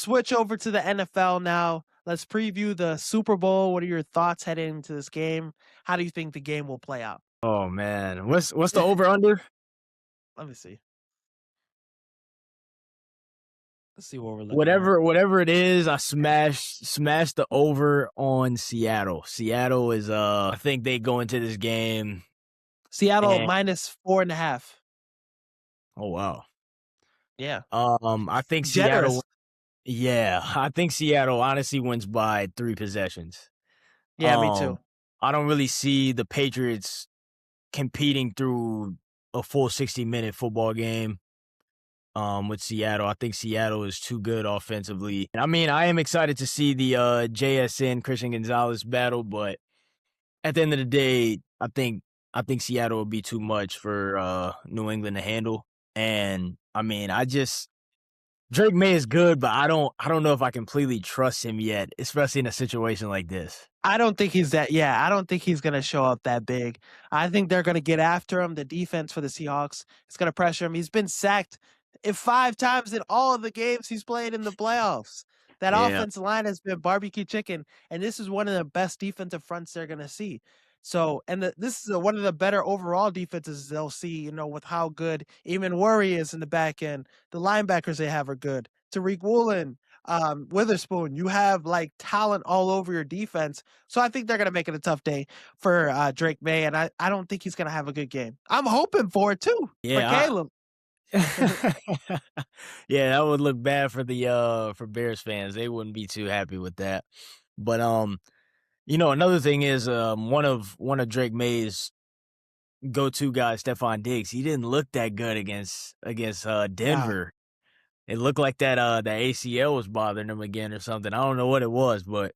switch over to the NFL now. Let's preview the Super Bowl. What are your thoughts heading into this game? How do you think the game will play out? Oh man, what's the over under? Let me see. Let's see what we're looking at. Whatever it is, I smashed the over on Seattle. Seattle is I think they go into this game Seattle and minus 4.5. oh wow. Yeah. I think Generous. I think Seattle honestly wins by 3 possessions. Yeah, me Um too. I don't really see the Patriots competing through a full 60-minute football game. With Seattle. I think Seattle is too good offensively. I mean, I am excited to see the JSN Christian Gonzalez battle, but at the end of the day, I think Seattle will be too much for New England to handle. And I mean, Drake May is good, but I don't know if I completely trust him yet, especially in a situation like this. I don't think he's that. Yeah, I don't think he's going to show up that big. I think they're going to get after him. The defense for the Seahawks is going to pressure him. He's been sacked 5 times in all of the games he's played in the playoffs. That Yeah. offensive line has been barbecue chicken, and this is one of the best defensive fronts they're going to see. So, and this is one of the better overall defenses they'll see. With how good even Worry is in the back end. The linebackers they have are good. Tariq Woolen, Witherspoon, you have like talent all over your defense. So I think they're going to make it a tough day for Drake May, and I don't think he's going to have a good game. I'm hoping for it too for Yeah, Caleb. yeah, that would look bad for the for Bears fans. They wouldn't be too happy with that. But another thing is one of Drake May's go-to guys, Stephon Diggs. He didn't look that good against Nah. Denver. It looked like that ACL was bothering him again or something. I don't know what it was, but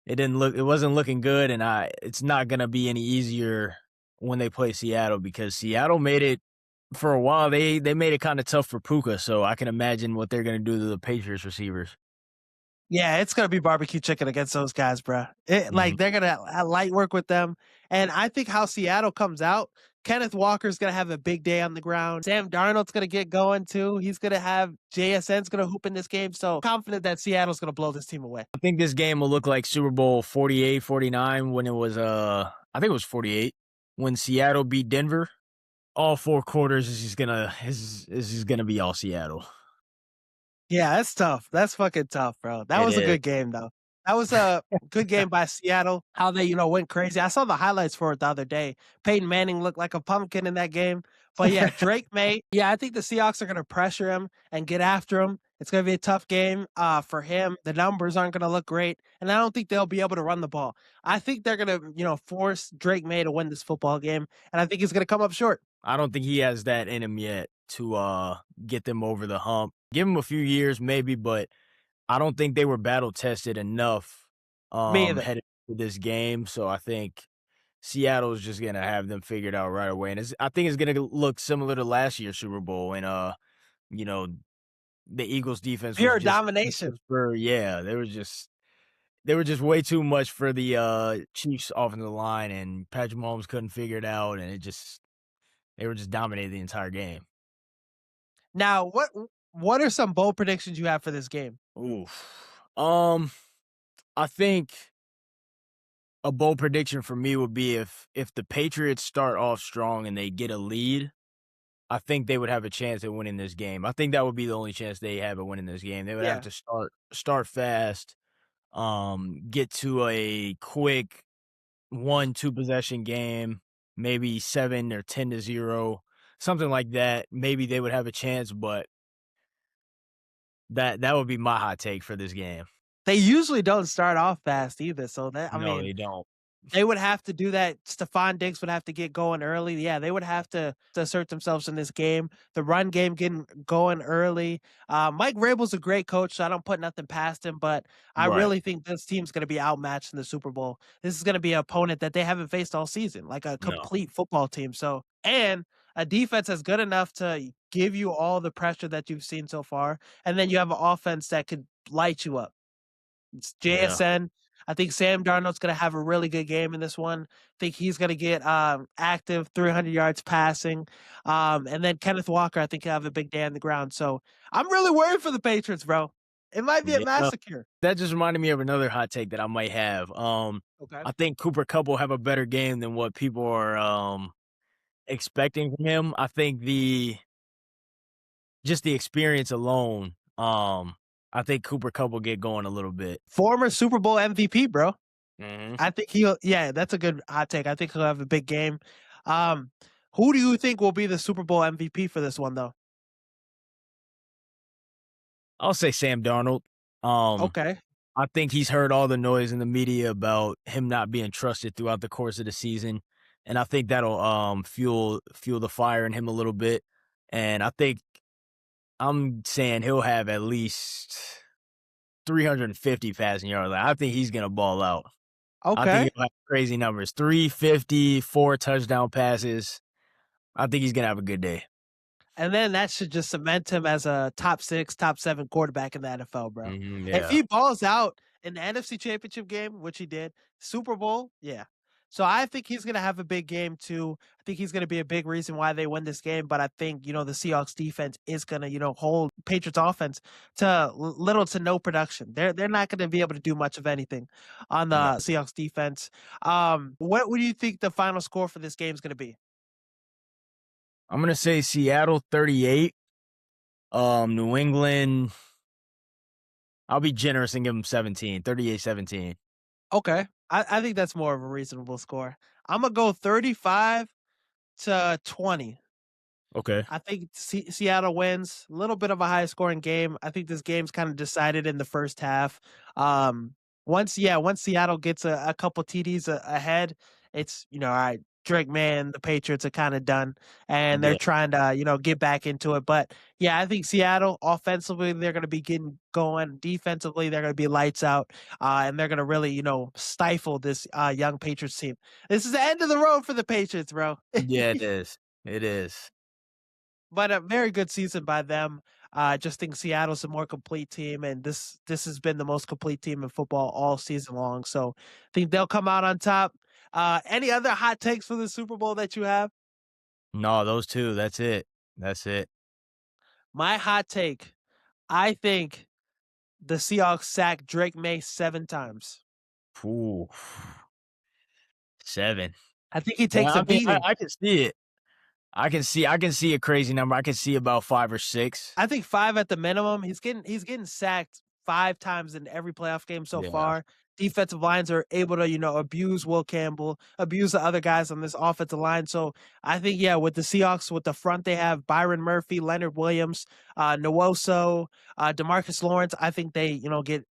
it wasn't looking good, and it's not gonna be any easier when they play Seattle because Seattle made it for a while. They made it kind of tough for Puka, so I can imagine what they're gonna do to the Patriots receivers. Yeah, it's gonna be barbecue chicken against those guys, bruh. Mhm. They're gonna light work with them, and I think how Seattle comes out, Kenneth Walker's gonna have a big day on the ground. Sam Darnold's gonna get going too. He's gonna have JSN's gonna hoop in this game. So confident that Seattle's gonna blow this team away. I think this game will look like Super Bowl 48, 49 when it was I think it was 48 when Seattle beat Denver. All 4 quarters is just gonna be all Seattle. Yeah, that's tough. That's fucking tough, bro. That It was a is. good game, though. That was a good game by Seattle. How they, went crazy. I saw the highlights for it the other day. Peyton Manning looked like a pumpkin in that game. But yeah, Drake May. Yeah, I think the Seahawks are going to pressure him and get after him. It's going to be a tough game for him. The numbers aren't going to look great, and I don't think they'll be able to run the ball. I think they're going to, force Drake May to win this football game, and I think he's going to come up short. I don't think he has that in him yet to get them over the hump. Give him a few years maybe, but I don't think they were battle tested enough Me either. headed to this game. So I think Seattle's just gonna have them figured out right away. And I think it's gonna look similar to last year's Super Bowl and you know, the Eagles defense was Pure just domination. yeah, they were just way too much for the Chiefs offensive line and Patrick Mahomes couldn't figure it out and they were just dominating the entire game. Now, what are some bold predictions you have for this game? Oof. I think a bold prediction for me would be if the Patriots start off strong and they get a lead, I think they would have a chance at winning this game. I think that would be the only chance they have at winning this game. They would have Yeah. to start fast, get to a quick 1-2 possession game, maybe 7 or 10-0, something like that. Maybe they would have a chance, but that would be my hot take for this game. They usually don't start off fast either, so I No, mean, they don't. they would have to do that. Stephon Diggs would have to get going early. Yeah, they would have to assert themselves in this game. The run game getting going early. Mike Vrabel's a great coach, so I don't put nothing past him, but I Right. really think this team's gonna be outmatched in the Super Bowl. This is gonna be an opponent that they haven't faced all season, like a No. complete football team. So and a defense that's good enough to give you all the pressure that you've seen so far, and then you have an offense that could light you up. It's Yeah. JSN. I think Sam Darnold's gonna have a really good game in this one. I think he's gonna get active, 300 yards passing, and then Kenneth Walker. I think he'll have a big day on the ground. So I'm really worried for the Patriots, bro. It might be a Yeah. massacre. That just reminded me of another hot take that I might have. Okay. I think Cooper Kupp will have a better game than what people are expecting from him. I think the experience alone, I think Cooper Kupp will get going a little bit. Former Super Bowl MVP, bro. Mhm. I think he'll yeah, that's a good hot take. I think he'll have a big game. Um, who do you think will be the Super Bowl MVP for this one though? I'll say Sam Darnold. Um, Okay. I think he's heard all the noise in the media about him not being trusted throughout the course of the season, and I think that'll fuel the fire in him a little bit. And I think I'm saying he'll have at least 350 passing yards. Like, I think he's gonna ball out. I think Okay. he'll have crazy numbers. 350, 4 touchdown passes. I think he's gonna have a good day. And then that should just cement him as a top 6, top 7 quarterback in the NFL, bro. Mhm, If yeah. he balls out in the NFC Championship game, which he did, Super Bowl, yeah. So I think he's gonna have a big game too. I think he's gonna be a big reason why they win this game. But I think, the Seahawks defense is gonna, hold Patriots offense to little to no production. They're not gonna be able to do much of anything on the No. Seahawks defense. What do you think the final score for this game is gonna be? I'm gonna say Seattle 38. New England, I'll be generous and give them 17, 38-17. Okay. I think that's more of a reasonable score. I'm gonna go 35-20. Okay. I think Seattle wins. A little bit of a high scoring game. I think this game's kind of decided in the first half. Um, once Seattle gets a couple TDs ahead, it's all right. Drake, man, the Patriots are kind of done, and they're Yeah. trying to get back into it. But yeah, I think Seattle offensively they're going to be getting going. Defensively, they're going to be lights out, and they're going to really stifle this young Patriots team. This is the end of the road for the Patriots, bro. Yeah, it is. It is. But a very good season by them. I just think Seattle's a more complete team, and this has been the most complete team in football all season long. So I think they'll come out on top. Any other hot takes for the Super Bowl that you have? No, those 2, that's it. That's it. My hot take, I think the Seahawks sack Drake May 7 times. Ooh, 7. I think he Yeah, takes a I mean, beating. I can see it. I can see a crazy number. I can see about 5 or 6. I think 5 at the minimum. He's getting sacked 5 times in every playoff game so Yeah. far. Defensive lines are able to, abuse Will Campbell, abuse the other guys on this offensive line. So I think, yeah, with the Seahawks, with the front they have Byron Murphy, Leonard Williams, Nwosu, Demarcus Lawrence. I think they,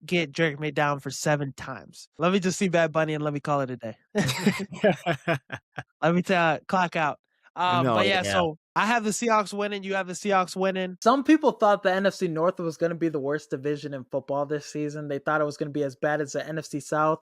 get Jerry May down for 7 times. Let me just see Bad Bunny and let me call it a day. Let me clock out. No, But yeah, yeah. so I have the Seahawks winning. You have the Seahawks winning. Some people thought the NFC North was going to be the worst division in football this season. They thought it was going to be as bad as the NFC South.